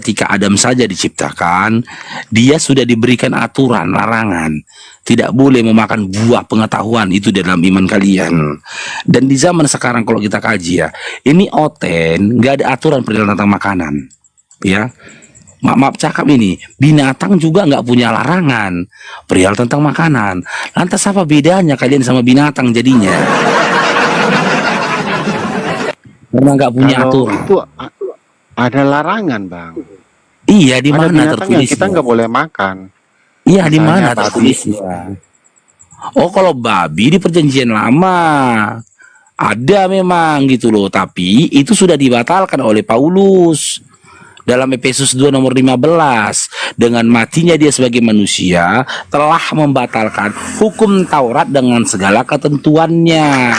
ketika Adam saja diciptakan, dia sudah diberikan aturan, larangan. Tidak boleh memakan buah pengetahuan, itu di dalam iman kalian. Dan di zaman sekarang kalau kita kaji ya, ini oten, nggak ada aturan perihal tentang makanan. Ya, maaf cakap ini, binatang juga nggak punya larangan perihal tentang makanan. Lantas apa bedanya kalian sama binatang jadinya? Karena nggak punya Kalau aturan. itu ada larangan, Bang. Iya, di Ada mana binatang yang kita tertulisnya? nggak boleh makan. Iya, di Misalnya mana babi. tertulisnya? Oh, kalau babi di perjanjian lama ada memang gitu loh, tapi itu sudah dibatalkan oleh Paulus dalam Efesus 2 nomor 15. Dengan matinya dia sebagai manusia telah membatalkan hukum Taurat dengan segala ketentuannya.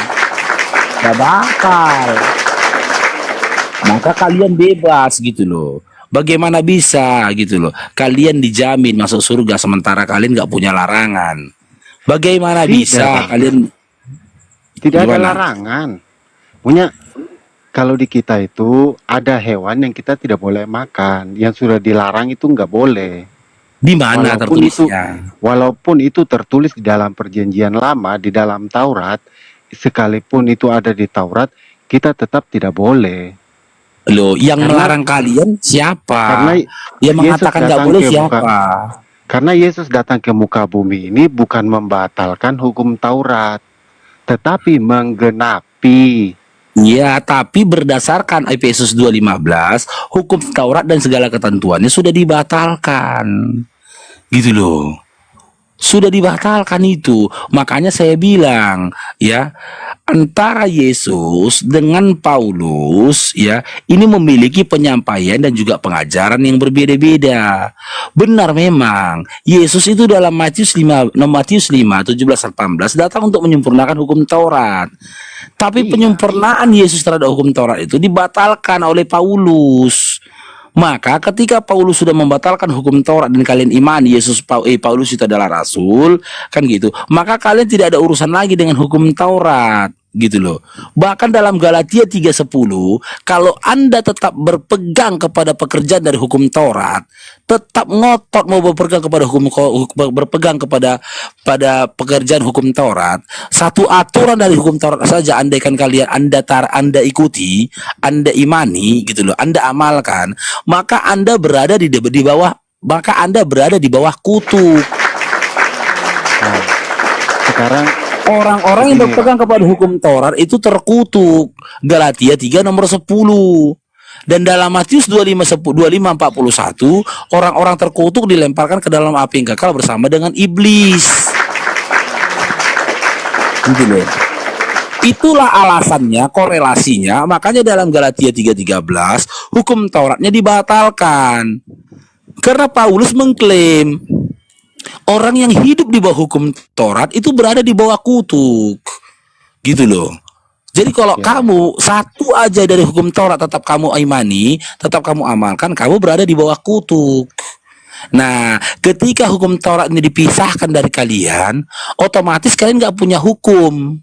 Gak bakal. Maka kalian bebas gitu loh. Bagaimana bisa gitu loh, kalian dijamin masuk surga sementara kalian gak punya larangan? Bagaimana Tidak, bisa Bang. kalian? Tidak ada Gimana? larangan. Punya kalau di kita itu ada hewan yang kita tidak boleh makan, yang sudah dilarang itu nggak boleh. Di mana Walaupun itu tertulisnya? walaupun itu tertulis di dalam perjanjian lama, di dalam Taurat, sekalipun itu ada di Taurat, kita tetap tidak boleh. Loh, yang Karena melarang kalian siapa? karena Yang Yesus mengatakan nggak datang boleh ke siapa? karena Yesus datang ke muka bumi ini bukan membatalkan hukum Taurat, tetapi menggenapi. Ya, tapi berdasarkan Efesus 2:15, hukum Taurat dan segala ketentuannya sudah dibatalkan. Gitu loh. Sudah dibatalkan itu. Makanya saya bilang, ya, antara Yesus dengan Paulus, ya, ini memiliki penyampaian dan juga pengajaran yang berbeda-beda. Benar memang, Yesus itu dalam Matius 5, 17-18 datang untuk menyempurnakan hukum Taurat. Tapi Iya, penyempurnaan Yesus terhadap hukum Taurat itu dibatalkan oleh Paulus. Maka ketika Paulus sudah membatalkan hukum Taurat dan kalian imani Paulus itu adalah rasul, kan gitu. Maka kalian tidak ada urusan lagi dengan hukum Taurat, gitu loh. Bahkan dalam Galatia 3:10, kalau Anda tetap berpegang kepada pekerjaan dari hukum Taurat, tetap ngotot mau berpegang kepada pekerjaan hukum Taurat, satu aturan dari hukum Taurat saja andaikan kalian Anda ikuti, Anda imani gitu loh, Anda amalkan, maka Anda berada di bawah kutuk. nah, sekarang Orang-orang yang begini, berpegang Bang. kepada hukum Taurat itu terkutuk. Galatia 3 nomor 10. Dan dalam Matius 25:41, orang-orang terkutuk dilemparkan ke dalam api yang kekal bersama dengan iblis. Gitu loh. Itulah alasannya, korelasinya. Makanya dalam Galatia 3:13 hukum Tauratnya dibatalkan. Karena Paulus mengklaim orang yang hidup di bawah hukum Taurat itu berada di bawah kutuk. Gitu loh. Jadi kalau Ya, kamu satu aja dari hukum Taurat tetap kamu imani, tetap kamu amalkan, kamu berada di bawah kutuk. Nah, ketika hukum Taurat ini dipisahkan dari kalian, otomatis kalian nggak punya hukum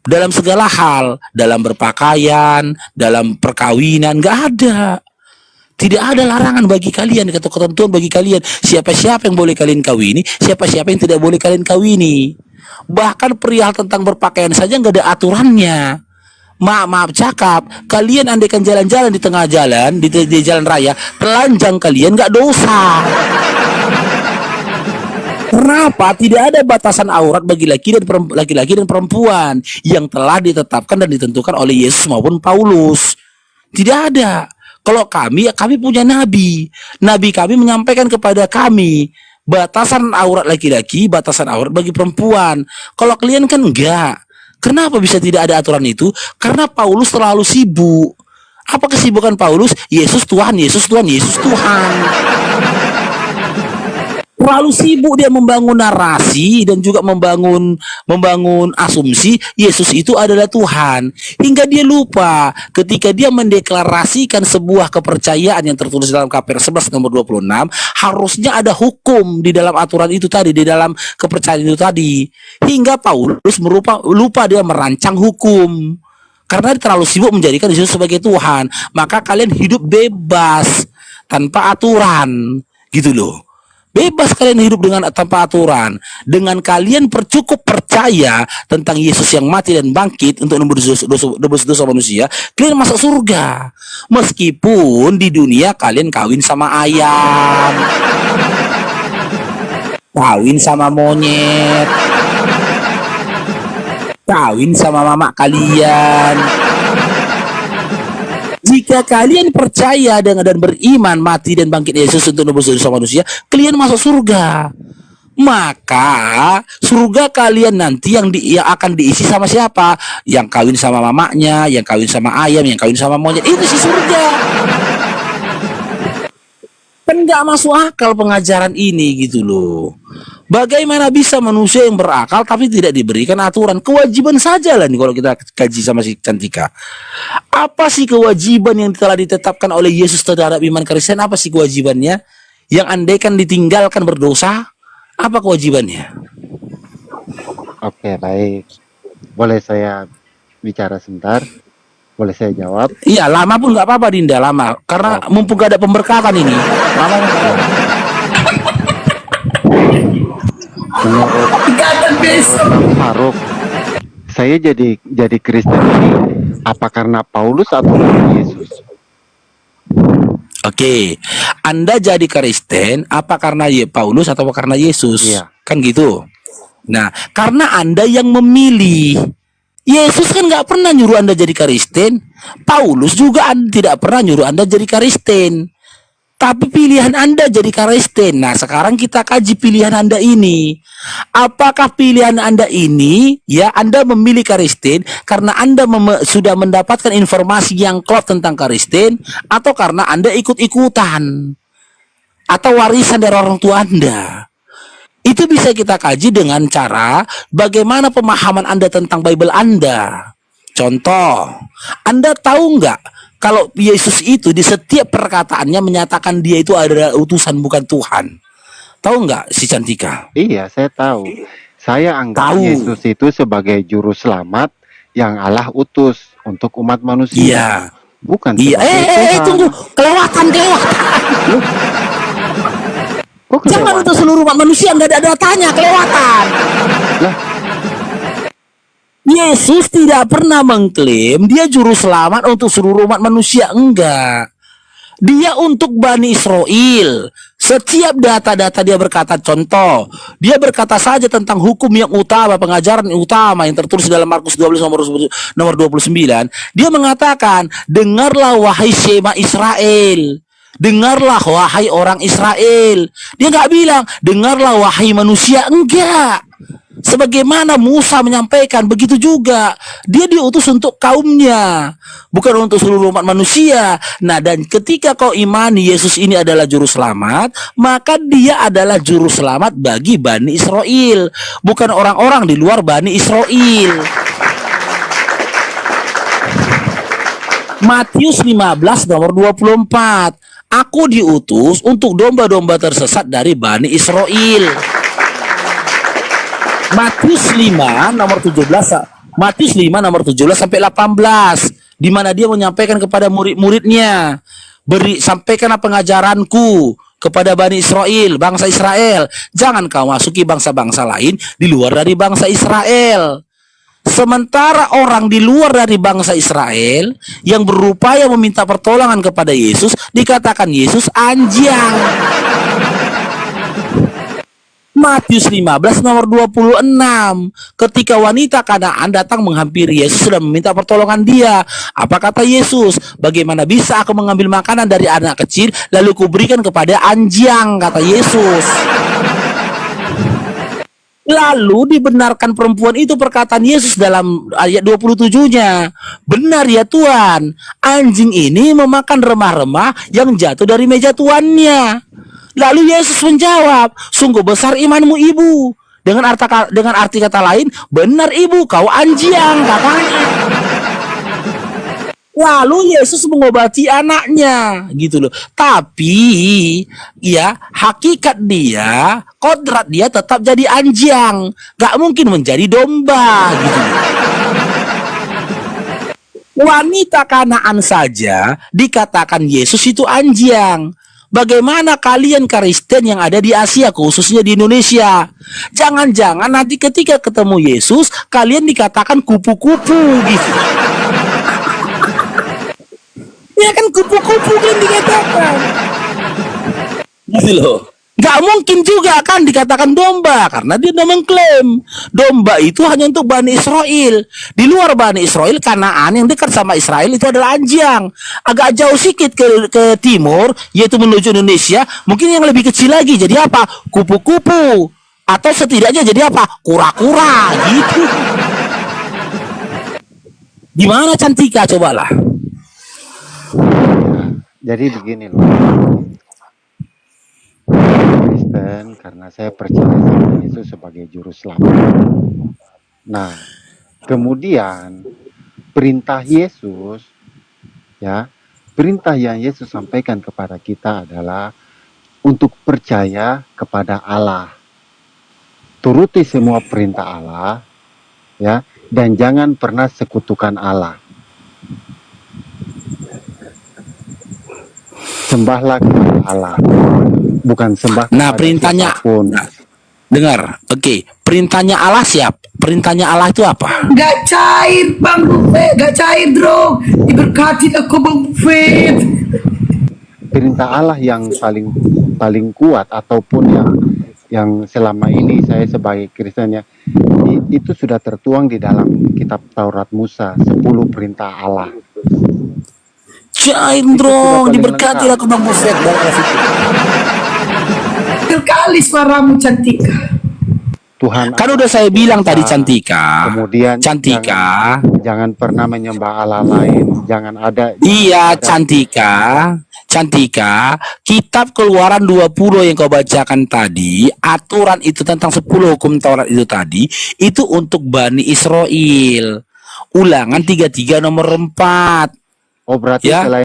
dalam segala hal, dalam berpakaian, dalam perkawinan, nggak ada. Tidak ada larangan bagi kalian atau ketentuan bagi kalian. Siapa-siapa yang boleh kalian kawini, siapa-siapa yang tidak boleh kalian kawini. Bahkan perihal tentang berpakaian saja nggak ada aturannya. Maaf cakap, kalian andaikan jalan-jalan di tengah jalan, di jalan raya, telanjang kalian nggak dosa. Kenapa? Tidak ada batasan aurat bagi laki-laki dan perempuan yang telah ditetapkan dan ditentukan oleh Yesus maupun Paulus. Tidak ada. Kalau kami punya nabi. Nabi kami menyampaikan kepada kami batasan aurat laki-laki, batasan aurat bagi perempuan. Kalau kalian kan enggak. Kenapa bisa tidak ada aturan itu? Karena Paulus terlalu sibuk. Apa kesibukan Paulus? Yesus Tuhan, Yesus Tuhan, Yesus Tuhan. Terlalu sibuk dia membangun narasi dan juga membangun asumsi Yesus itu adalah Tuhan, hingga dia lupa ketika dia mendeklarasikan sebuah kepercayaan yang tertulis dalam KPR 11 nomor 26, harusnya ada hukum di dalam aturan itu tadi, di dalam kepercayaan itu tadi, hingga Paulus lupa dia merancang hukum karena dia terlalu sibuk menjadikan Yesus sebagai Tuhan. Maka kalian hidup bebas. tanpa aturan, gitu loh. Bebas kalian hidup dengan tanpa aturan. Dengan kalian cukup percaya tentang Yesus yang mati dan bangkit untuk menebus dosa manusia, kalian masuk surga. Meskipun di dunia kalian kawin sama ayam, kawin sama monyet, kawin sama mama kalian. Jika kalian percaya dan beriman mati dan bangkit Yesus untuk menebus dosa manusia, kalian masuk surga. Maka surga kalian nanti yang akan diisi sama siapa? Yang kawin sama mamanya, yang kawin sama ayam, yang kawin sama monyet. Itu sih surga. Kan nggak masuk akal pengajaran ini gitu loh. Bagaimana bisa manusia yang berakal tapi tidak diberikan aturan? Kewajiban saja lah nih kalau kita kaji sama si Cantika. Apa sih kewajiban yang telah ditetapkan oleh Yesus terhadap iman Kristen? Apa sih kewajibannya? Yang andaikan ditinggalkan berdosa, apa kewajibannya? Oke, baik. Boleh saya bicara sebentar? Boleh saya jawab? Iya, lama pun nggak apa-apa Dinda, lama. Karena mumpung gak ada pemberkatan ini. Lama. Menurut Faruk, saya jadi Kristen ini apa karena Paulus atau karena Yesus? Oke, Anda jadi Kristen apa karena Paulus atau karena Yesus? Iya. Kan gitu. Nah, karena Anda yang memilih. Yesus kan nggak pernah nyuruh Anda jadi Kristen. Paulus juga tidak pernah nyuruh Anda jadi Kristen. Tapi pilihan Anda jadi Kristen. Nah, sekarang kita kaji pilihan Anda ini. Apakah pilihan Anda ini, ya, Anda memilih Kristen karena Anda sudah mendapatkan informasi yang klop tentang Kristen, atau karena Anda ikut-ikutan, atau warisan dari orang tua Anda? Itu bisa kita kaji dengan cara bagaimana pemahaman Anda tentang Bible Anda. Contoh, Anda tahu nggak kalau Yesus itu di setiap perkataannya menyatakan dia itu adalah utusan bukan Tuhan? Tahu nggak si Cantika? Iya, saya tahu. Saya anggap Tahu. Yesus itu sebagai juru selamat yang Allah utus untuk umat manusia. Iya. Bukan Iya. sebagai Tuhan. Tunggu. Kelewatan. Kok Jangan kelewatan? untuk seluruh umat manusia, nggak ada datanya, kelewatan. Lah, Yesus tidak pernah mengklaim dia juru selamat untuk seluruh umat manusia, enggak. Dia untuk Bani Israel. Setiap data-data dia berkata, contoh, dia berkata saja tentang hukum yang utama, pengajaran yang utama yang tertulis dalam Markus 12 nomor 29. Dia mengatakan, dengarlah wahai Shema Israel. Dengarlah wahai orang Israel. Dia nggak bilang, dengarlah wahai manusia, enggak. Sebagaimana Musa menyampaikan, begitu juga dia diutus untuk kaumnya, bukan untuk seluruh umat manusia. Nah, dan ketika kau imani Yesus ini adalah juru selamat, maka dia adalah juru selamat bagi Bani Israel, bukan orang-orang di luar Bani Israel. Matius 15 nomor 24. Aku diutus untuk domba-domba tersesat dari Bani Israel. Matius 5 nomor 17. Matius 5 nomor 17 sampai 18, di mana dia menyampaikan kepada murid-muridnya, sampaikanlah pengajaranku kepada Bani Israel, bangsa Israel. Jangan kau masuki bangsa-bangsa lain di luar dari bangsa Israel. Sementara orang di luar dari bangsa Israel yang berupaya meminta pertolongan kepada Yesus, dikatakan Yesus anjing. Matius 15 nomor 26. Ketika wanita Kanaan datang menghampiri Yesus dan meminta pertolongan dia, apa kata Yesus? Bagaimana bisa aku mengambil makanan dari anak kecil lalu kuberikan kepada anjing, kata Yesus. Lalu dibenarkan perempuan itu perkataan Yesus dalam ayat 27-nya. Benar ya Tuhan, anjing ini memakan remah-remah yang jatuh dari meja tuannya. Lalu Yesus menjawab, sungguh besar imanmu ibu. Dengan arti kata lain, benar ibu, kau anjing, katanya. Lalu Yesus mengobati anaknya, gitu loh. Tapi, ya, hakikat dia, kodrat dia tetap jadi anjing, gak mungkin menjadi domba, gitu. Wanita Kanaan saja dikatakan Yesus itu anjing. Bagaimana kalian Kristen yang ada di Asia, khususnya di Indonesia? Jangan-jangan nanti ketika ketemu Yesus, kalian dikatakan kupu-kupu gitu. Ya kan kupu-kupu kan dikatakan. Gitu loh. Gak mungkin juga kan dikatakan domba, karena dia udah mengklaim domba itu hanya untuk Bani Israel. Di luar Bani Israel, Kanaan yang dekat sama Israel itu adalah Anjang. Agak jauh sedikit ke timur, yaitu menuju Indonesia, mungkin yang lebih kecil lagi. Jadi apa? Kupu-kupu. Atau setidaknya jadi apa? Kura-kura gitu. Gimana Cantika, cobalah. Jadi begini loh. Kristen karena saya percaya sama Yesus sebagai juru selamat. Nah, kemudian perintah Yesus, ya, perintah yang Yesus sampaikan kepada kita adalah untuk percaya kepada Allah. Turuti semua perintah Allah, ya, dan jangan pernah sekutukan Allah. Sembahlah kepada Allah, bukan sembah Nah, kepada perintahnya, siapapun. nah, dengar, oke. Perintahnya Allah siap. Perintahnya Allah itu apa? Gak cair Bang Buffet, gak cair bro. Diberkati aku Bang Buffet. Perintah Allah yang paling kuat ataupun yang selama ini saya sebagai Kristen ya, itu sudah tertuang di dalam kitab Taurat Musa, 10 perintah Allah. Cair Itu sudah dong, paling diberkati lengkap. aku Bang Buffet. Sekali suaramu Cantika. Tuhan Kan Allah udah saya bilang tadi kita. Cantika. Kemudian Cantika. jangan pernah menyembah Allah lain, jangan ada. Iya, Cantika. Cantika, kitab Keluaran 20 yang kau bacakan tadi, aturan itu tentang 10 hukum Taurat itu tadi, itu untuk Bani Israel. Ulangan 33 nomor 4. Oh berarti Ya. selain